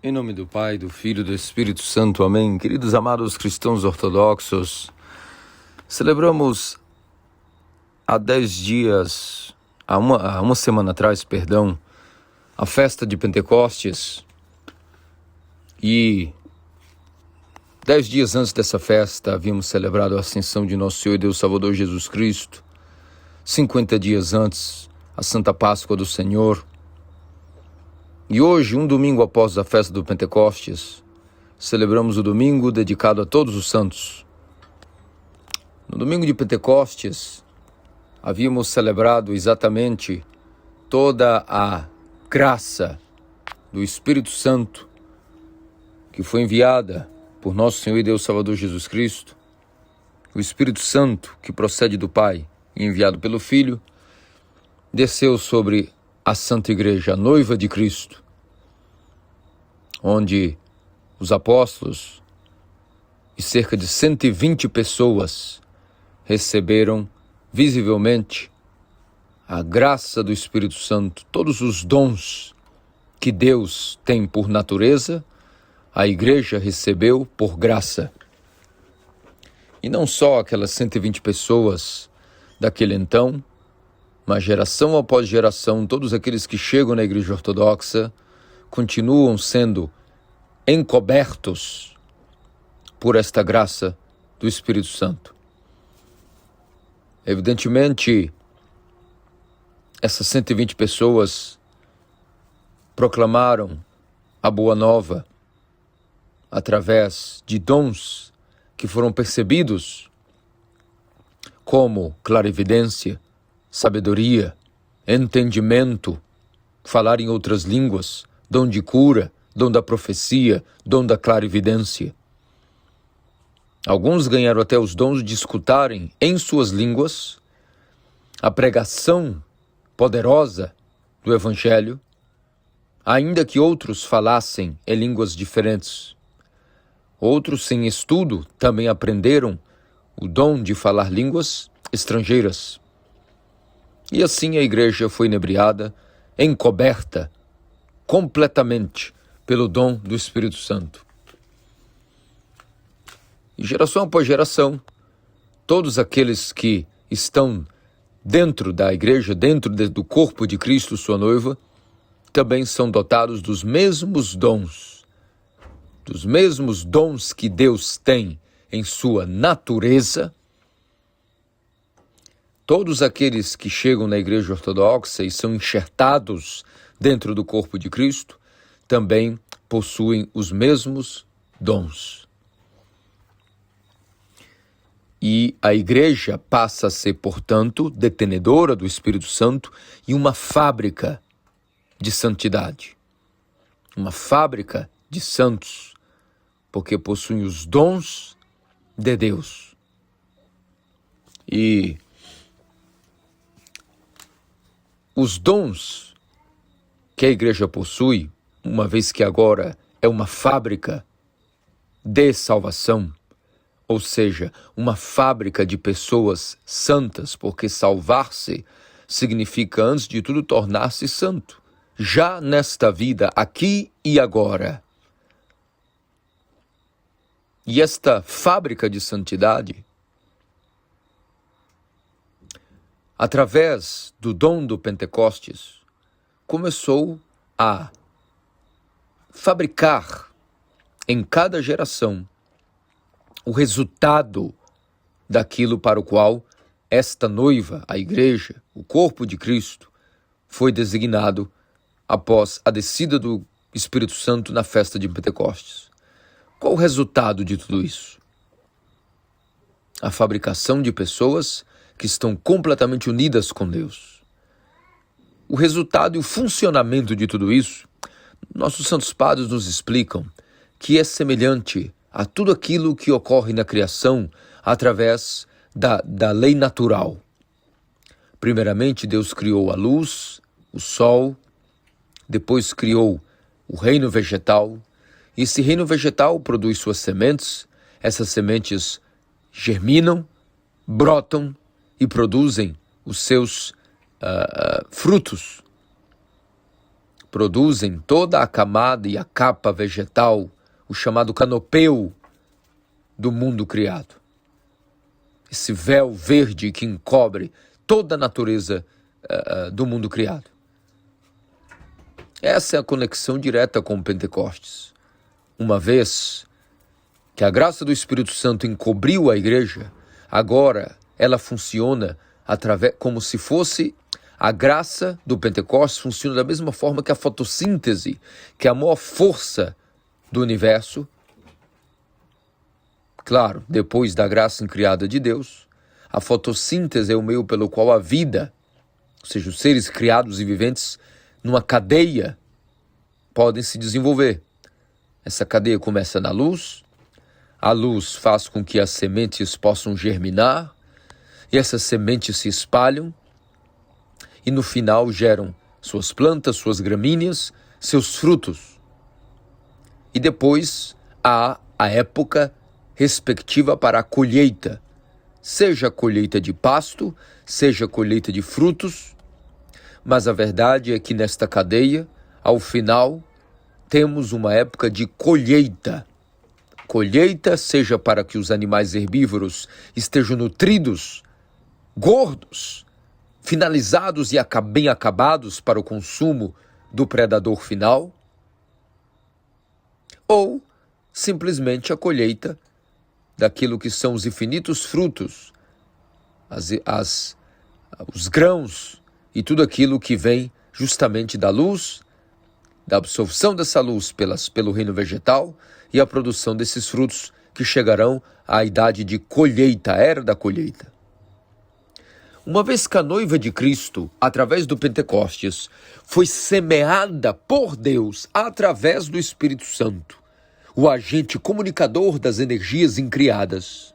Em nome do Pai, do Filho e do Espírito Santo. Amém. Queridos amados cristãos ortodoxos, celebramos há 10 dias, há uma semana atrás, a festa de Pentecostes. E 10 dias antes dessa festa, havíamos celebrado a ascensão de nosso Senhor e Deus Salvador Jesus Cristo. 50 dias antes, a Santa Páscoa do Senhor. E hoje, um domingo após a festa do Pentecostes, celebramos o domingo dedicado a todos os santos. No domingo de Pentecostes, havíamos celebrado exatamente toda a graça do Espírito Santo que foi enviada por nosso Senhor e Deus Salvador Jesus Cristo. O Espírito Santo, que procede do Pai e enviado pelo Filho, desceu sobre a Santa Igreja, a noiva de Cristo, onde os apóstolos e cerca de 120 pessoas receberam visivelmente a graça do Espírito Santo, todos os dons que Deus tem por natureza, a igreja recebeu por graça. E não só aquelas 120 pessoas daquele então, mas geração após geração, todos aqueles que chegam na igreja ortodoxa continuam sendo encobertos por esta graça do Espírito Santo. Evidentemente, essas 120 pessoas proclamaram a Boa Nova através de dons que foram percebidos como clarividência, sabedoria, entendimento, falar em outras línguas, dom de cura, dom da profecia, dom da clarividência. Alguns ganharam até os dons de escutarem em suas línguas a pregação poderosa do Evangelho, ainda que outros falassem em línguas diferentes. Outros, sem estudo, também aprenderam o dom de falar línguas estrangeiras. E assim a igreja foi inebriada, encoberta completamente pelo dom do Espírito Santo. E geração após geração, todos aqueles que estão dentro da igreja, dentro do corpo de Cristo, sua noiva, também são dotados dos mesmos dons que Deus tem em sua natureza. Todos aqueles que chegam na igreja ortodoxa e são enxertados dentro do corpo de Cristo, também possuem os mesmos dons. E a igreja passa a ser, portanto, detenedora do Espírito Santo e uma fábrica de santidade. Uma fábrica de santos, porque possuem os dons de Deus. E os dons que a igreja possui, uma vez que agora é uma fábrica de salvação, ou seja, uma fábrica de pessoas santas, porque salvar-se significa, antes de tudo, tornar-se santo, já nesta vida, aqui e agora. E esta fábrica de santidade, através do dom do Pentecostes, começou a fabricar em cada geração o resultado daquilo para o qual esta noiva, a igreja, o corpo de Cristo, foi designado após a descida do Espírito Santo na festa de Pentecostes. Qual o resultado de tudo isso? A fabricação de pessoas que estão completamente unidas com Deus. O resultado e o funcionamento de tudo isso, nossos santos padres nos explicam que é semelhante a tudo aquilo que ocorre na criação através da lei natural. Primeiramente, Deus criou a luz, o sol, depois criou o reino vegetal. E esse reino vegetal produz suas sementes, essas sementes germinam, brotam e produzem os seus frutos. produzem toda a camada e a capa vegetal, o chamado canopeu do mundo criado. Esse véu verde que encobre toda a natureza do mundo criado. Essa é a conexão direta com o Pentecostes. Uma vez que a graça do Espírito Santo encobriu a igreja, agora ela funciona como se fosse a graça do Pentecostes, funciona da mesma forma que a fotossíntese, que é a maior força do universo. Claro, depois da graça incriada de Deus, a fotossíntese é o meio pelo qual a vida, ou seja, os seres criados e viventes, numa cadeia, podem se desenvolver. Essa cadeia começa na luz, a luz faz com que as sementes possam germinar, e essas sementes se espalham, e no final geram suas plantas, suas gramíneas, seus frutos. E depois há a época respectiva para a colheita, seja a colheita de pasto, seja a colheita de frutos, mas a verdade é que nesta cadeia, ao final, temos uma época de colheita. Colheita seja para que os animais herbívoros estejam nutridos, gordos, finalizados e bem acabados para o consumo do predador final, ou simplesmente a colheita daquilo que são os infinitos frutos, os grãos e tudo aquilo que vem justamente da luz, da absorção dessa luz pelo reino vegetal e a produção desses frutos que chegarão à idade de colheita, a era da colheita. Uma vez que a noiva de Cristo, através do Pentecostes, foi semeada por Deus através do Espírito Santo, o agente comunicador das energias incriadas.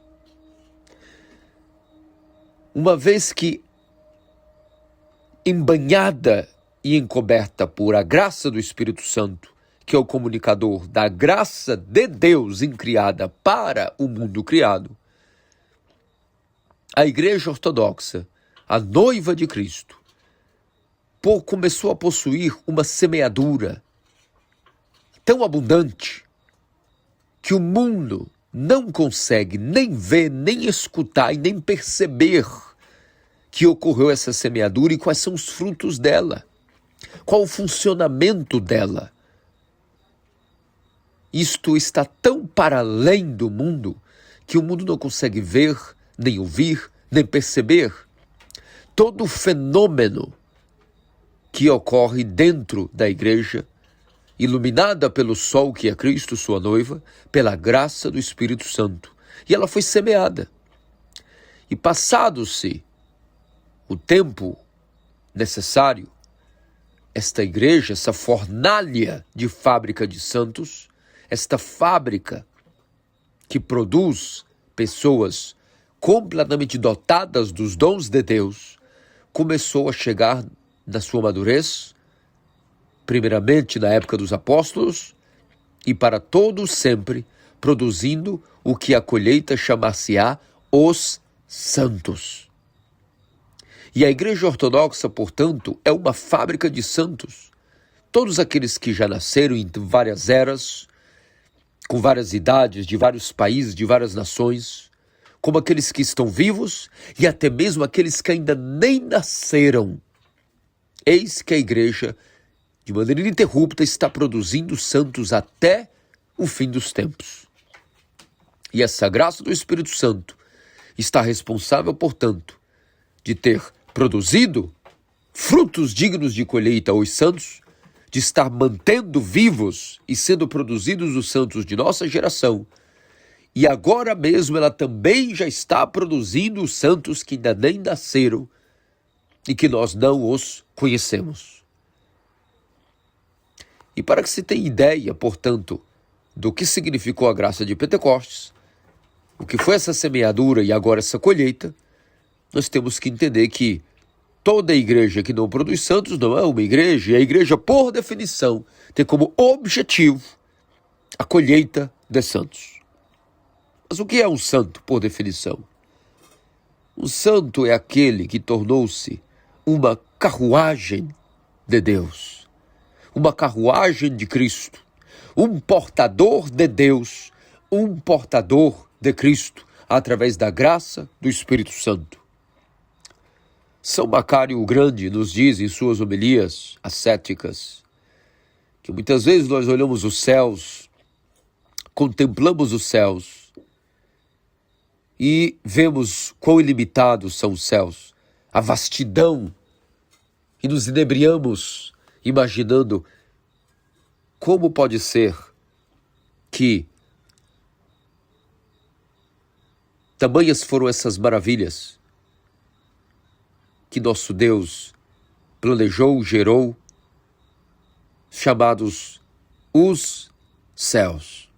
Uma vez que embanhada e encoberta por a graça do Espírito Santo, que é o comunicador da graça de Deus incriada para o mundo criado, a Igreja Ortodoxa, a noiva de Cristo, começou a possuir uma semeadura tão abundante que o mundo não consegue nem ver, nem escutar e nem perceber que ocorreu essa semeadura e quais são os frutos dela, qual o funcionamento dela. Isto está tão para além do mundo que o mundo não consegue ver, nem ouvir, nem perceber todo o fenômeno que ocorre dentro da igreja, iluminada pelo sol que é Cristo, sua noiva, pela graça do Espírito Santo. E ela foi semeada. E passado-se o tempo necessário, esta igreja, essa fornalha de fábrica de santos, esta fábrica que produz pessoas completamente dotadas dos dons de Deus, começou a chegar na sua madurez, primeiramente na época dos apóstolos, e para todos sempre, produzindo o que a colheita chamar-se-á os santos. E a Igreja Ortodoxa, portanto, é uma fábrica de santos. Todos aqueles que já nasceram em várias eras, com várias idades, de vários países, de várias nações, como aqueles que estão vivos e até mesmo aqueles que ainda nem nasceram. Eis que a igreja, de maneira ininterrupta, está produzindo santos até o fim dos tempos. E essa graça do Espírito Santo está responsável, portanto, de ter produzido frutos dignos de colheita aos santos, de estar mantendo vivos e sendo produzidos os santos de nossa geração. E agora mesmo ela também já está produzindo os santos que ainda nem nasceram e que nós não os conhecemos. E para que se tenha ideia, portanto, do que significou a graça de Pentecostes, o que foi essa semeadura e agora essa colheita, nós temos que entender que toda igreja que não produz santos não é uma igreja, e a igreja, por definição, tem como objetivo a colheita de santos. Mas o que é um santo, por definição? Um santo é aquele que tornou-se uma carruagem de Deus. uma carruagem de Cristo, um portador de Deus, um portador de Cristo, através da graça do Espírito Santo. São Macário o Grande nos diz em suas homilias ascéticas que muitas vezes nós olhamos os céus, contemplamos os céus e vemos quão ilimitados são os céus, a vastidão, e nos inebriamos imaginando como pode ser que tamanhas foram essas maravilhas que nosso Deus planejou, gerou, chamados os céus.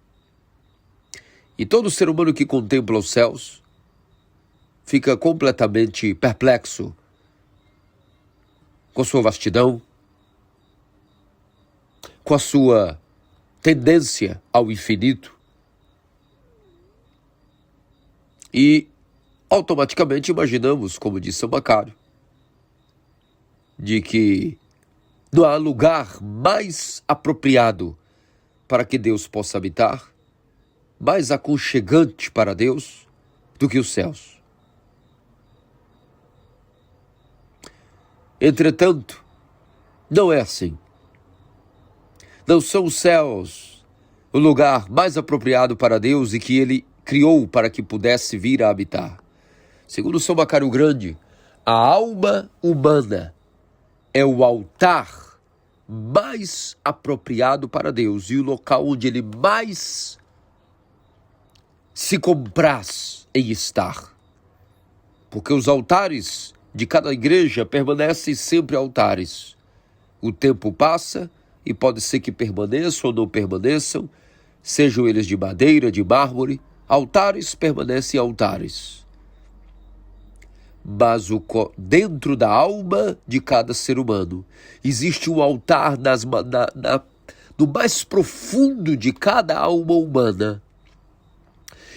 E todo ser humano que contempla os céus fica completamente perplexo com a sua vastidão, com a sua tendência ao infinito, e automaticamente imaginamos, como disse São Macário, de que não há lugar mais apropriado para que Deus possa habitar, mais aconchegante para Deus do que os céus. Entretanto, não é assim. Não são os céus o lugar mais apropriado para Deus e que Ele criou para que pudesse vir a habitar. Segundo São Macário Grande, a alma humana é o altar mais apropriado para Deus e o local onde Ele mais se compraz em estar. Porque os altares de cada igreja permanecem sempre altares. O tempo passa e pode ser que permaneçam ou não permaneçam, sejam eles de madeira, de mármore, altares permanecem altares. Mas dentro da alma de cada ser humano existe um altar no mais profundo de cada alma humana.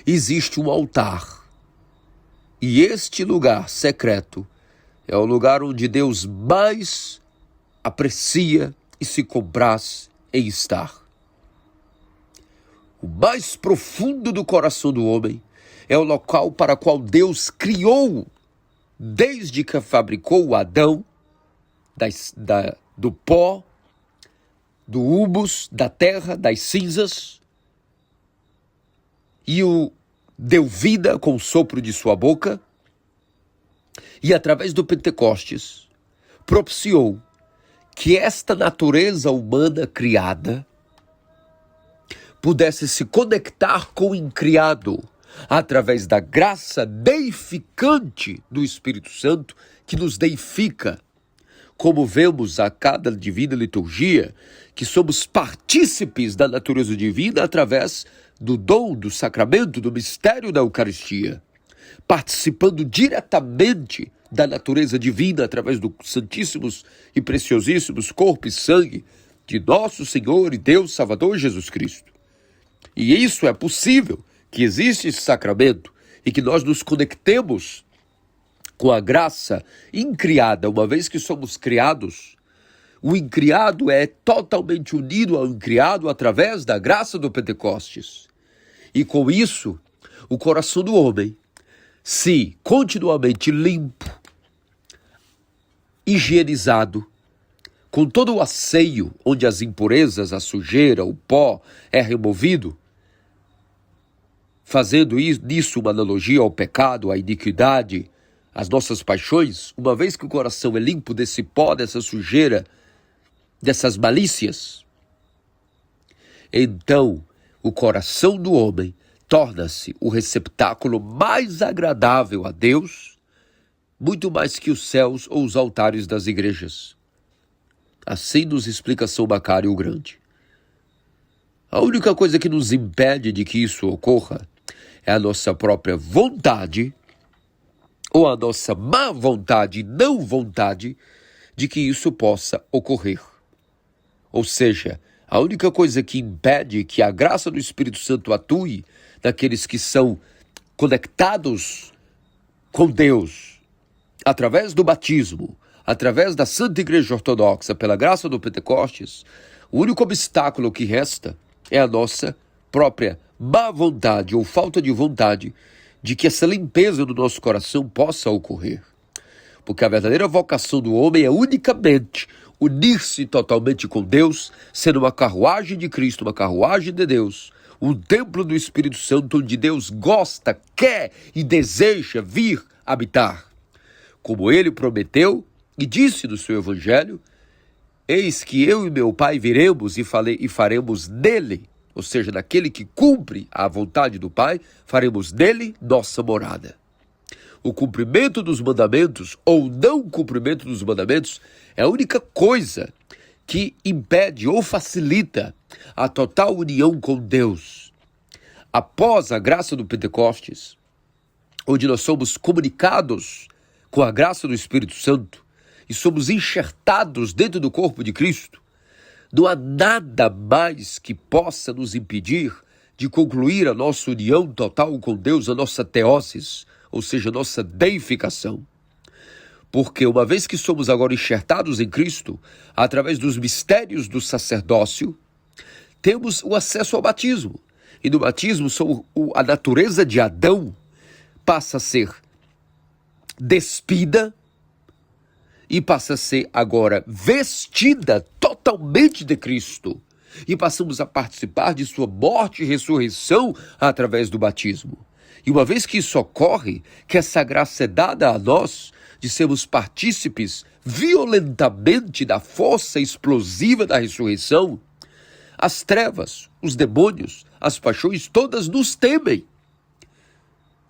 Existe um altar. E este lugar secreto é o lugar onde Deus mais aprecia e se compraz em estar. O mais profundo do coração do homem é o local para o qual Deus criou, desde que fabricou Adão, do pó, do humus, da terra, das cinzas, e o deu vida com o sopro de sua boca, e através do Pentecostes propiciou que esta natureza humana criada pudesse se conectar com o incriado através da graça deificante do Espírito Santo que nos deifica, como vemos a cada divina liturgia, que somos partícipes da natureza divina através do dom, do sacramento, do mistério da Eucaristia, participando diretamente da natureza divina através dos santíssimos e preciosíssimos corpo e sangue de nosso Senhor e Deus Salvador Jesus Cristo. E isso é possível, que existe esse sacramento e que nós nos conectemos com a graça incriada, uma vez que somos criados. O incriado é totalmente unido ao incriado através da graça do Pentecostes. E com isso, o coração do homem, se continuamente limpo, higienizado, com todo o asseio, onde as impurezas, a sujeira, o pó é removido, fazendo disso uma analogia ao pecado, à iniquidade, às nossas paixões, uma vez que o coração é limpo desse pó, dessa sujeira, dessas malícias, então o coração do homem torna-se o receptáculo mais agradável a Deus, muito mais que os céus ou os altares das igrejas. Assim nos explica São Macário o Grande. A única coisa que nos impede de que isso ocorra é a nossa própria vontade, ou a nossa má vontade, não vontade, de que isso possa ocorrer. Ou seja, a única coisa que impede que a graça do Espírito Santo atue naqueles que são conectados com Deus, através do batismo, através da Santa Igreja Ortodoxa, pela graça do Pentecostes, o único obstáculo que resta é a nossa própria má vontade ou falta de vontade de que essa limpeza do nosso coração possa ocorrer. Porque a verdadeira vocação do homem é unicamente unir-se totalmente com Deus, sendo uma carruagem de Cristo, uma carruagem de Deus, um templo do Espírito Santo onde Deus gosta, quer e deseja vir habitar. Como ele prometeu e disse no seu evangelho, eis que eu e meu Pai viremos e faremos nele, ou seja, naquele que cumpre a vontade do Pai, faremos nele nossa morada. O cumprimento dos mandamentos ou não cumprimento dos mandamentos é a única coisa que impede ou facilita a total união com Deus. Após a graça do Pentecostes, onde nós somos comunicados com a graça do Espírito Santo e somos enxertados dentro do corpo de Cristo, não há nada mais que possa nos impedir de concluir a nossa união total com Deus, a nossa teoses, ou seja, a nossa deificação. Porque uma vez que somos agora enxertados em Cristo, através dos mistérios do sacerdócio, temos o acesso ao batismo. E no batismo, a natureza de Adão passa a ser despida e passa a ser agora vestida totalmente de Cristo. E passamos a participar de sua morte e ressurreição através do batismo. E uma vez que isso ocorre, que essa graça é dada a nós, de sermos partícipes violentamente da força explosiva da ressurreição, as trevas, os demônios, as paixões, todas nos temem.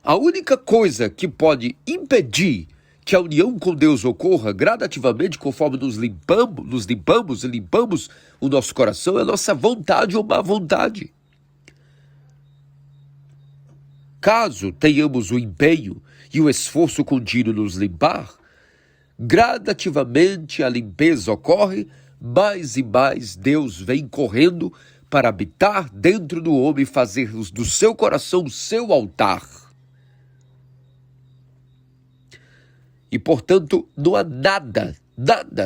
A única coisa que pode impedir que a união com Deus ocorra gradativamente, conforme nos limpamos e limpamos o nosso coração, é a nossa vontade ou má vontade. Caso tenhamos o empenho e o esforço contínuo nos limpar, gradativamente a limpeza ocorre, mais e mais Deus vem correndo para habitar dentro do homem e fazer do seu coração o seu altar. E, portanto, não há nada,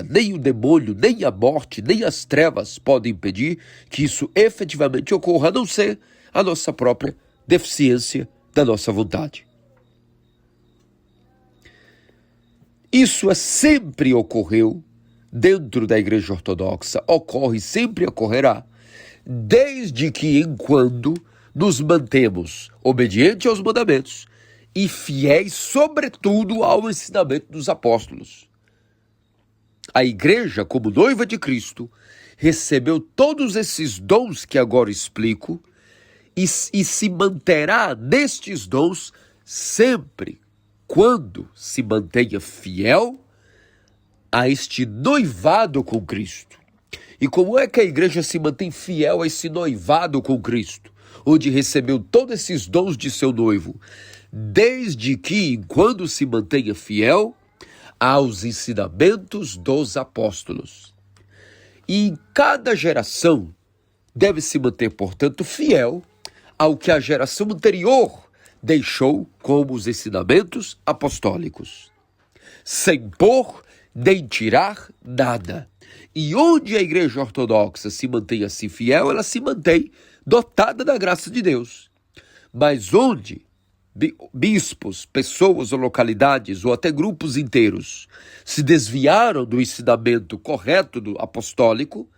nem o demônio, nem a morte, nem as trevas podem impedir que isso efetivamente ocorra, a não ser a nossa própria deficiência da nossa vontade. Isso sempre ocorreu dentro da Igreja Ortodoxa, ocorre e sempre ocorrerá, desde que enquanto nos mantemos obedientes aos mandamentos e fiéis, sobretudo, ao ensinamento dos apóstolos. A Igreja, como noiva de Cristo, recebeu todos esses dons que agora explico e se manterá nestes dons sempre quando se mantenha fiel a este noivado com Cristo. E como é que a Igreja se mantém fiel a esse noivado com Cristo, onde recebeu todos esses dons de seu noivo? Desde que, enquanto se mantenha fiel aos ensinamentos dos apóstolos. E em cada geração deve se manter, portanto, fiel ao que a geração anterior deixou como os ensinamentos apostólicos, sem pôr nem tirar nada. E onde a Igreja Ortodoxa se mantém assim fiel, ela se mantém dotada da graça de Deus. Mas onde bispos, pessoas ou localidades, ou até grupos inteiros, se desviaram do ensinamento correto do apostólico,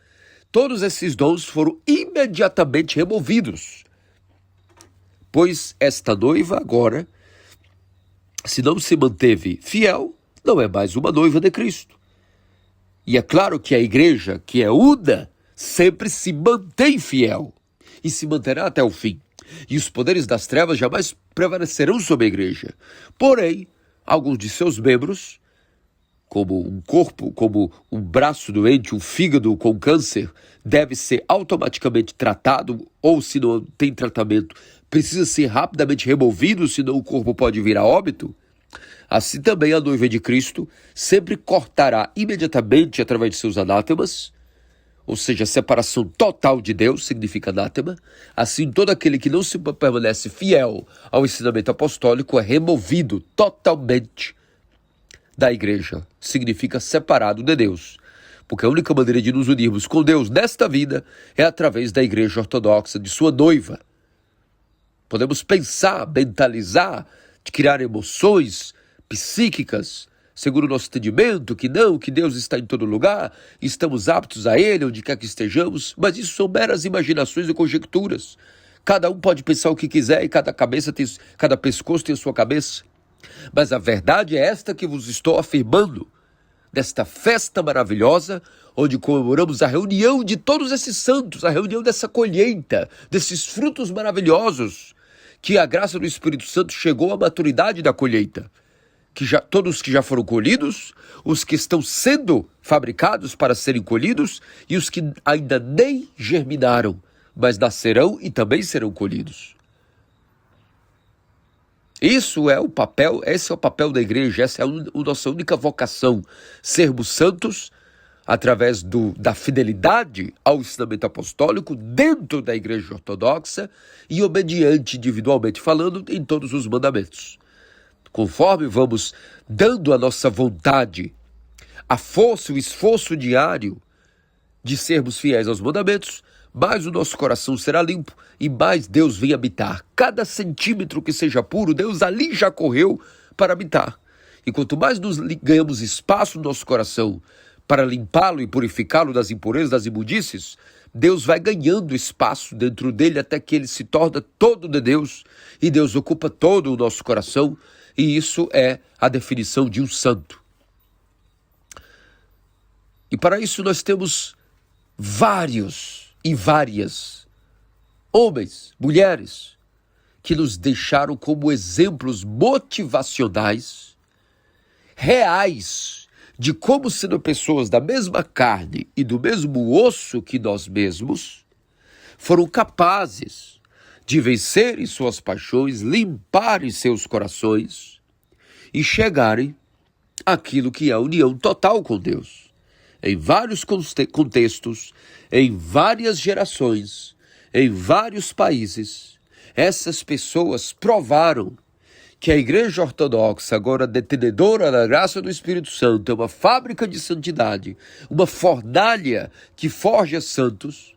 todos esses dons foram imediatamente removidos. Pois esta noiva agora, se não se manteve fiel, não é mais uma noiva de Cristo. E é claro que a Igreja, que é una, sempre se mantém fiel e se manterá até o fim. E os poderes das trevas jamais prevalecerão sobre a Igreja. Porém, alguns de seus membros, como um corpo, como um braço doente, um fígado com câncer, deve ser automaticamente tratado, ou se não tem tratamento, precisa ser rapidamente removido, senão o corpo pode vir a óbito. Assim também a noiva de Cristo sempre cortará imediatamente através de seus anátemas, ou seja, a separação total de Deus significa anátema. Assim, todo aquele que não se permanece fiel ao ensinamento apostólico é removido totalmente da igreja significa separado de Deus, porque a única maneira de nos unirmos com Deus nesta vida é através da igreja ortodoxa, de sua noiva. Podemos pensar, mentalizar, de criar emoções psíquicas, segundo o nosso entendimento, que não, que Deus está em todo lugar, estamos aptos a Ele, onde quer que estejamos, mas isso são meras imaginações e conjecturas. Cada um pode pensar o que quiser e cada pescoço tem a sua cabeça. Mas a verdade é esta que vos estou afirmando, desta festa maravilhosa, onde comemoramos a reunião de todos esses santos, a reunião dessa colheita, desses frutos maravilhosos, que a graça do Espírito Santo chegou à maturidade da colheita. Todos que já foram colhidos, os que estão sendo fabricados para serem colhidos e os que ainda nem germinaram, mas nascerão e também serão colhidos. Esse é o papel da igreja, essa é a nossa única vocação, sermos santos através da fidelidade ao ensinamento apostólico dentro da igreja ortodoxa e obediente, individualmente falando, em todos os mandamentos. Conforme vamos dando a nossa vontade, a força, o esforço diário de sermos fiéis aos mandamentos, mais o nosso coração será limpo e mais Deus vem habitar. Cada centímetro que seja puro, Deus ali já correu para habitar. E quanto mais nos ganhamos espaço no nosso coração para limpá-lo e purificá-lo das impurezas, das imundícies, Deus vai ganhando espaço dentro dele até que ele se torna todo de Deus e Deus ocupa todo o nosso coração. E isso é a definição de um santo. E para isso nós temos várias homens, mulheres, que nos deixaram como exemplos motivacionais, reais, de como, sendo pessoas da mesma carne e do mesmo osso que nós mesmos, foram capazes de vencerem suas paixões, limparem seus corações e chegarem àquilo que é a união total com Deus. Em vários contextos, em várias gerações, em vários países, essas pessoas provaram que a Igreja Ortodoxa, agora detenedora da graça do Espírito Santo, é uma fábrica de santidade, uma fornalha que forja santos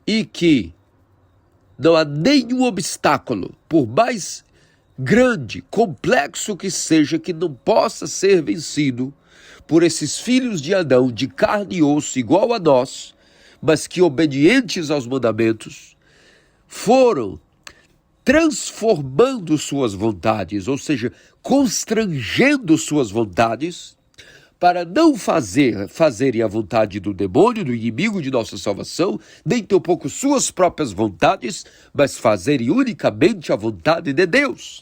e que não há nenhum obstáculo, por mais grande, complexo que seja, que não possa ser vencido por esses filhos de Adão, de carne e osso, igual a nós, mas que, obedientes aos mandamentos, foram transformando suas vontades, ou seja, constrangendo suas vontades, para não fazerem a vontade do demônio, do inimigo de nossa salvação, nem tampouco suas próprias vontades, mas fazerem unicamente a vontade de Deus.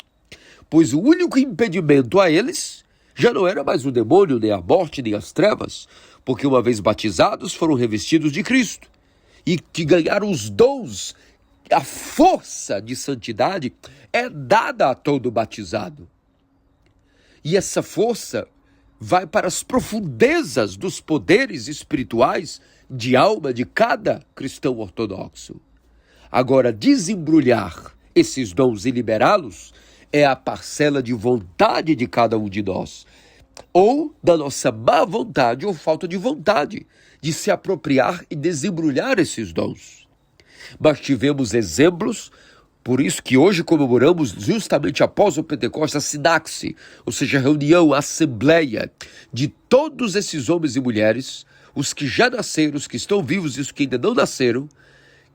Pois o único impedimento a eles já não era mais o demônio, nem a morte, nem as trevas, porque uma vez batizados foram revestidos de Cristo e que ganharam os dons. A força de santidade é dada a todo batizado. E essa força vai para as profundezas dos poderes espirituais de alma de cada cristão ortodoxo. Agora, desembrulhar esses dons e liberá-los é a parcela de vontade de cada um de nós, ou da nossa má vontade ou falta de vontade de se apropriar e desembrulhar esses dons. Mas tivemos exemplos, por isso que hoje comemoramos justamente após o Pentecostes a sinaxe, ou seja, a reunião, a assembleia de todos esses homens e mulheres, os que já nasceram, os que estão vivos e os que ainda não nasceram,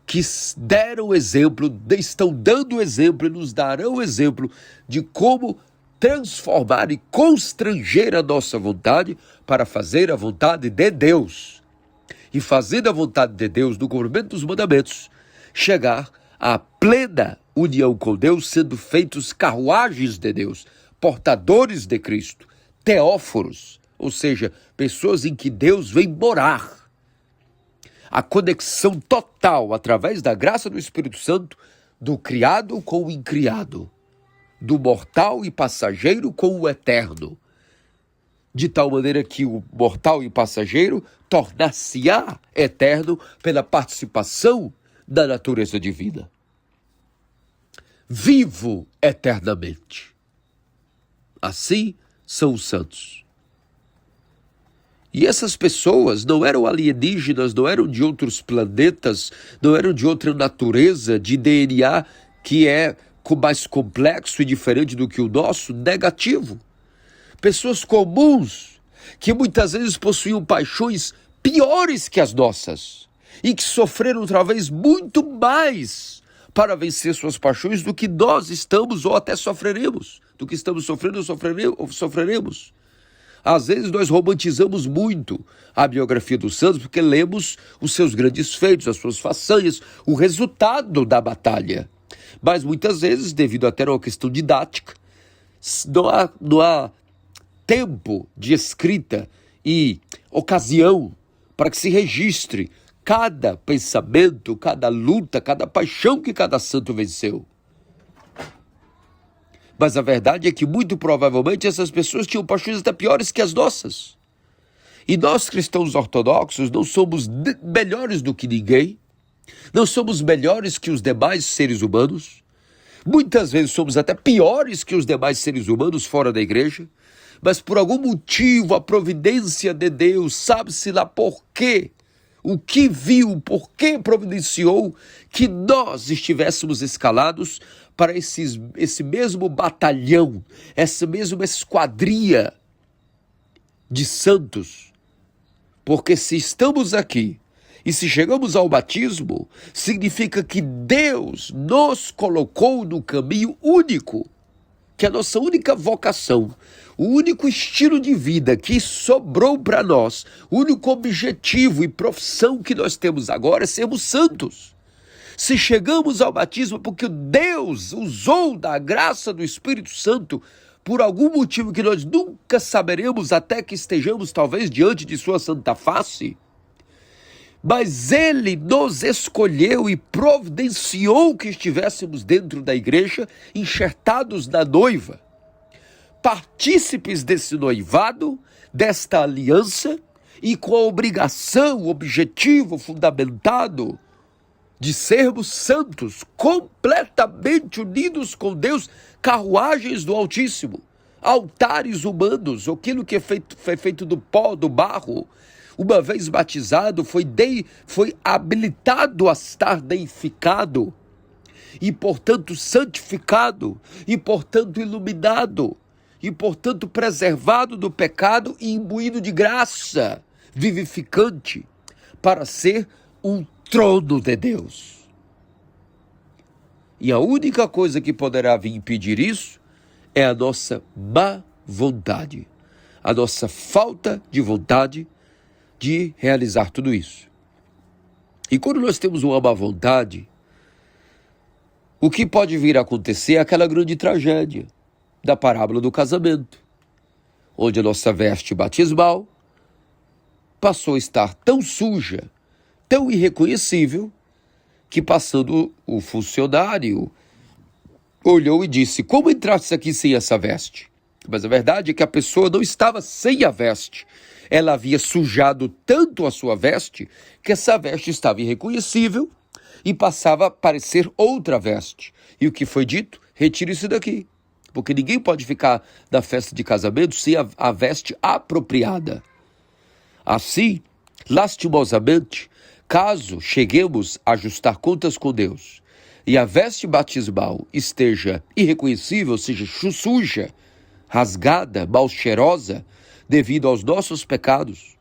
que deram exemplo, estão dando exemplo e nos darão exemplo de como transformar e constranger a nossa vontade para fazer a vontade de Deus. E fazendo a vontade de Deus no cumprimento dos mandamentos, chegar à plena união com Deus, sendo feitos carruagens de Deus, portadores de Cristo, teóforos, ou seja, pessoas em que Deus vem morar. A conexão total, através da graça do Espírito Santo, do criado com o incriado, do mortal e passageiro com o eterno, de tal maneira que o mortal e passageiro tornar-se-á eterno pela participação da natureza divina. Vivo eternamente. Assim, são os santos. E essas pessoas não eram alienígenas, não eram de outros planetas, não eram de outra natureza, de DNA que é mais complexo e diferente do que o nosso, negativo. Pessoas comuns, que muitas vezes possuíam paixões piores que as nossas e que sofreram talvez muito mais para vencer suas paixões do que nós estamos ou até sofreremos, do que estamos sofrendo ou sofreremos. Às vezes nós romantizamos muito a biografia dos santos porque lemos os seus grandes feitos, as suas façanhas, o resultado da batalha. Mas muitas vezes, devido até a uma questão didática, não há tempo de escrita e ocasião para que se registre cada pensamento, cada luta, cada paixão que cada santo venceu. Mas a verdade é que muito provavelmente essas pessoas tinham paixões até piores que as nossas. E nós cristãos ortodoxos não somos melhores do que ninguém, não somos melhores que os demais seres humanos, muitas vezes somos até piores que os demais seres humanos fora da igreja, mas por algum motivo a providência de Deus, sabe-se lá por quê, o que viu, por que providenciou que nós estivéssemos escalados para esse mesmo batalhão, essa mesma esquadria de santos. Porque se estamos aqui e se chegamos ao batismo, significa que Deus nos colocou no caminho único, que é a nossa única vocação, o único estilo de vida que sobrou para nós, o único objetivo e profissão que nós temos agora é sermos santos. Se chegamos ao batismo porque Deus usou da graça do Espírito Santo por algum motivo que nós nunca saberemos até que estejamos talvez diante de sua santa face, mas Ele nos escolheu e providenciou que estivéssemos dentro da igreja, enxertados na noiva, partícipes desse noivado, desta aliança e com a obrigação, o objetivo fundamentado de sermos santos, completamente unidos com Deus, carruagens do Altíssimo, altares humanos, aquilo que foi feito do pó, do barro, uma vez batizado, foi habilitado a estar deificado, e portanto santificado, e portanto iluminado, e portanto preservado do pecado e imbuído de graça vivificante, para ser um trono de Deus. E a única coisa que poderá vir impedir isso é a nossa má vontade, a nossa falta de vontade de realizar tudo isso. E quando nós temos uma má vontade, o que pode vir a acontecer é aquela grande tragédia da parábola do casamento, onde a nossa veste batismal passou a estar tão suja, tão irreconhecível, que passando o funcionário olhou e disse: como entraste aqui sem essa veste? Mas a verdade é que a pessoa não estava sem a veste. Ela havia sujado tanto a sua veste que essa veste estava irreconhecível e passava a parecer outra veste. E o que foi dito? Retire-se daqui, porque ninguém pode ficar na festa de casamento sem a veste apropriada. Assim, lastimosamente, caso cheguemos a ajustar contas com Deus e a veste batismal esteja irreconhecível, seja suja, rasgada, mal cheirosa, devido aos nossos pecados,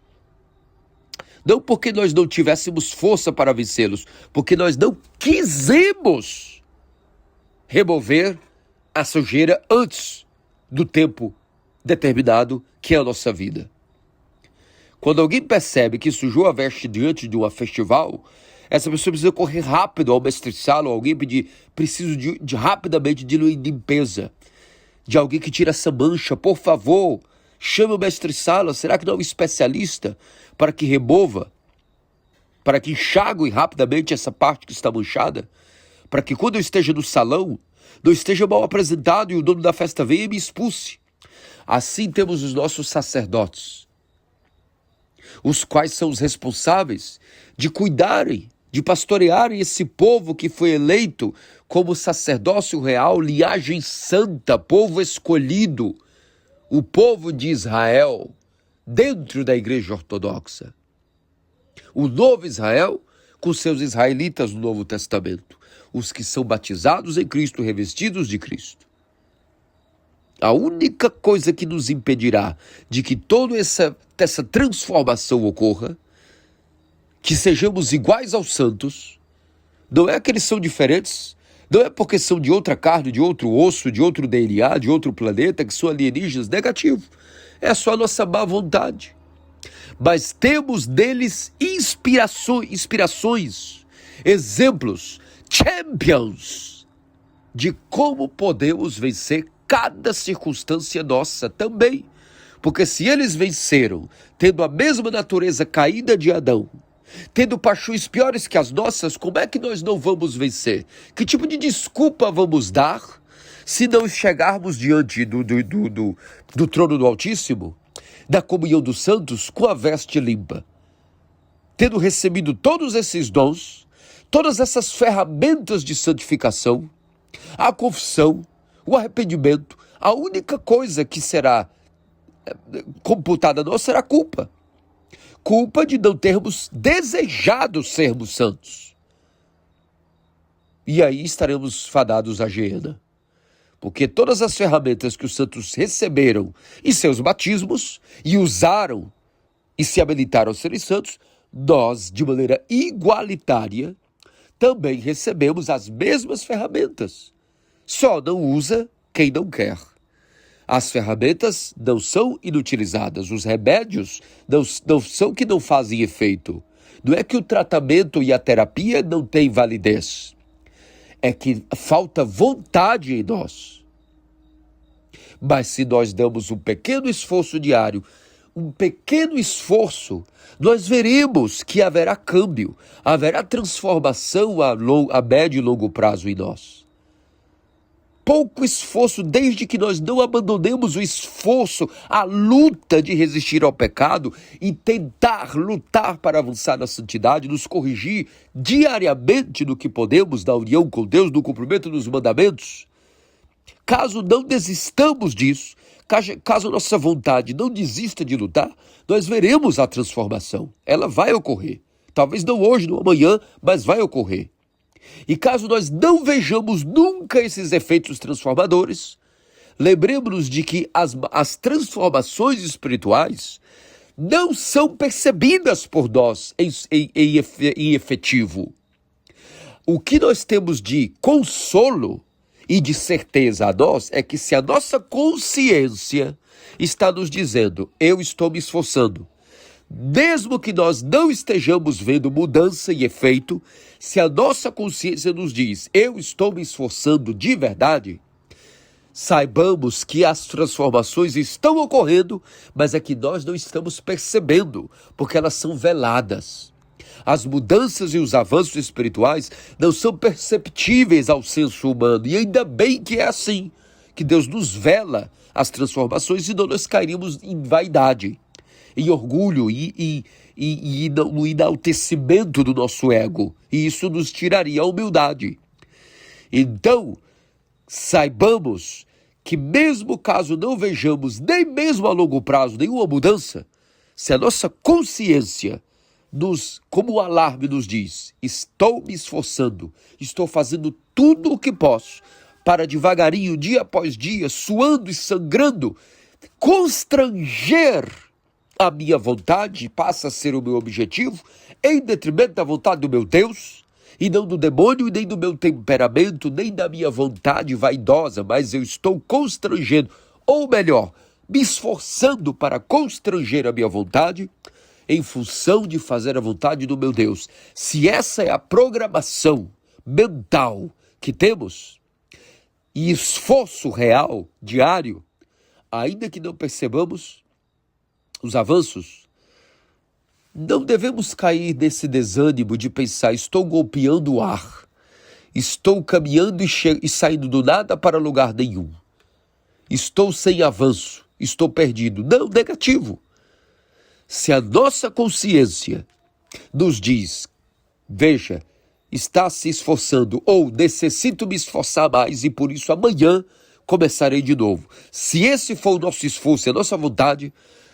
não porque nós não tivéssemos força para vencê-los, porque nós não quisemos remover a sujeira antes do tempo determinado que é a nossa vida. Quando alguém percebe que sujou a veste diante de um festival, essa pessoa precisa correr rápido ao mestre-sala, ou alguém pedir, preciso rapidamente de limpeza, de alguém que tire essa mancha, por favor, chame o mestre-sala, será que não é um especialista para que remova, para que enxague rapidamente essa parte que está manchada, para que quando eu esteja no salão, não esteja mal apresentado e o dono da festa venha e me expulse. Assim temos os nossos sacerdotes, os quais são os responsáveis de cuidarem, de pastorearem esse povo que foi eleito como sacerdócio real, linhagem santa, povo escolhido, o povo de Israel dentro da igreja ortodoxa. O novo Israel com seus israelitas no Novo Testamento, os que são batizados em Cristo, revestidos de Cristo. A única coisa que nos impedirá de que toda essa transformação ocorra, que sejamos iguais aos santos, não é que eles são diferentes, não é porque são de outra carne, de outro osso, de outro DNA, de outro planeta, que são alienígenas, negativo. É só a nossa má vontade. Mas temos deles inspirações, exemplos, champions, de como podemos vencer cada circunstância nossa também. Porque se eles venceram, tendo a mesma natureza caída de Adão, tendo paixões piores que as nossas, como é que nós não vamos vencer? Que tipo de desculpa vamos dar se não chegarmos diante do trono do Altíssimo, da comunhão dos santos, com a veste limpa? Tendo recebido todos esses dons, todas essas ferramentas de santificação, a confissão, o arrependimento, a única coisa que será computada a nós será culpa. Culpa de não termos desejado sermos santos. E aí estaremos fadados à geena. Porque todas as ferramentas que os santos receberam em seus batismos e usaram e se habilitaram a serem santos, nós, de maneira igualitária, também recebemos as mesmas ferramentas. Só não usa quem não quer. As ferramentas não são inutilizadas, os remédios não são que não fazem efeito. Não é que o tratamento e a terapia não têm validez. É que falta vontade em nós. Mas se nós damos um pequeno esforço diário, nós veremos que haverá câmbio, haverá transformação a médio e longo prazo em nós. Pouco esforço, desde que nós não abandonemos o esforço, a luta de resistir ao pecado e tentar lutar para avançar na santidade, nos corrigir diariamente no que podemos, na união com Deus, no cumprimento dos mandamentos. Caso não desistamos disso, caso nossa vontade não desista de lutar, nós veremos a transformação. Ela vai ocorrer. Talvez não hoje, não amanhã, mas vai ocorrer. E caso nós não vejamos nunca esses efeitos transformadores, lembremos-nos de que as transformações espirituais não são percebidas por nós em efetivo. O que nós temos de consolo e de certeza a nós é que se a nossa consciência está nos dizendo, eu estou me esforçando, mesmo que nós não estejamos vendo mudança e efeito, se a nossa consciência nos diz, eu estou me esforçando de verdade, saibamos que as transformações estão ocorrendo, mas é que nós não estamos percebendo, porque elas são veladas. As mudanças e os avanços espirituais não são perceptíveis ao senso humano, e ainda bem que é assim, que Deus nos vela as transformações e não nós cairíamos em vaidade, em orgulho e no enaltecimento do nosso ego. E isso nos tiraria a humildade. Então, saibamos que mesmo caso não vejamos nem mesmo a longo prazo nenhuma mudança, se a nossa consciência como o alarme nos diz, estou me esforçando, estou fazendo tudo o que posso para devagarinho, dia após dia, suando e sangrando, constranger a minha vontade, passa a ser o meu objetivo, em detrimento da vontade do meu Deus, e não do demônio, nem do meu temperamento, nem da minha vontade vaidosa, mas eu estou constrangendo, ou melhor, me esforçando para constranger a minha vontade, em função de fazer a vontade do meu Deus. Se essa é a programação mental que temos, e esforço real, diário, ainda que não percebamos os avanços, não devemos cair nesse desânimo de pensar, estou golpeando o ar, estou caminhando e saindo do nada para lugar nenhum, estou sem avanço, estou perdido. Não, negativo. Se a nossa consciência nos diz, veja, está se esforçando ou necessito me esforçar mais e por isso amanhã, começarei de novo. Se esse for o nosso esforço e a nossa vontade,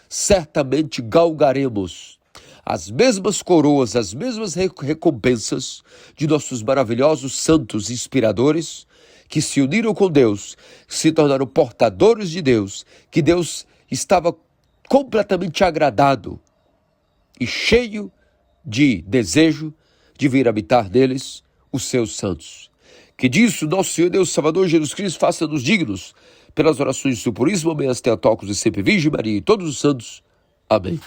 certamente galgaremos as mesmas coroas, as mesmas recompensas de nossos maravilhosos santos inspiradores que se uniram com Deus, se tornaram portadores de Deus, que Deus estava completamente agradado e cheio de desejo de vir habitar neles os seus santos. Que disso nosso Senhor Deus Salvador Jesus Cristo faça-nos dignos pelas orações do Puríssimo, Meias Teotocos e sempre Virgem Maria e todos os santos. Amém.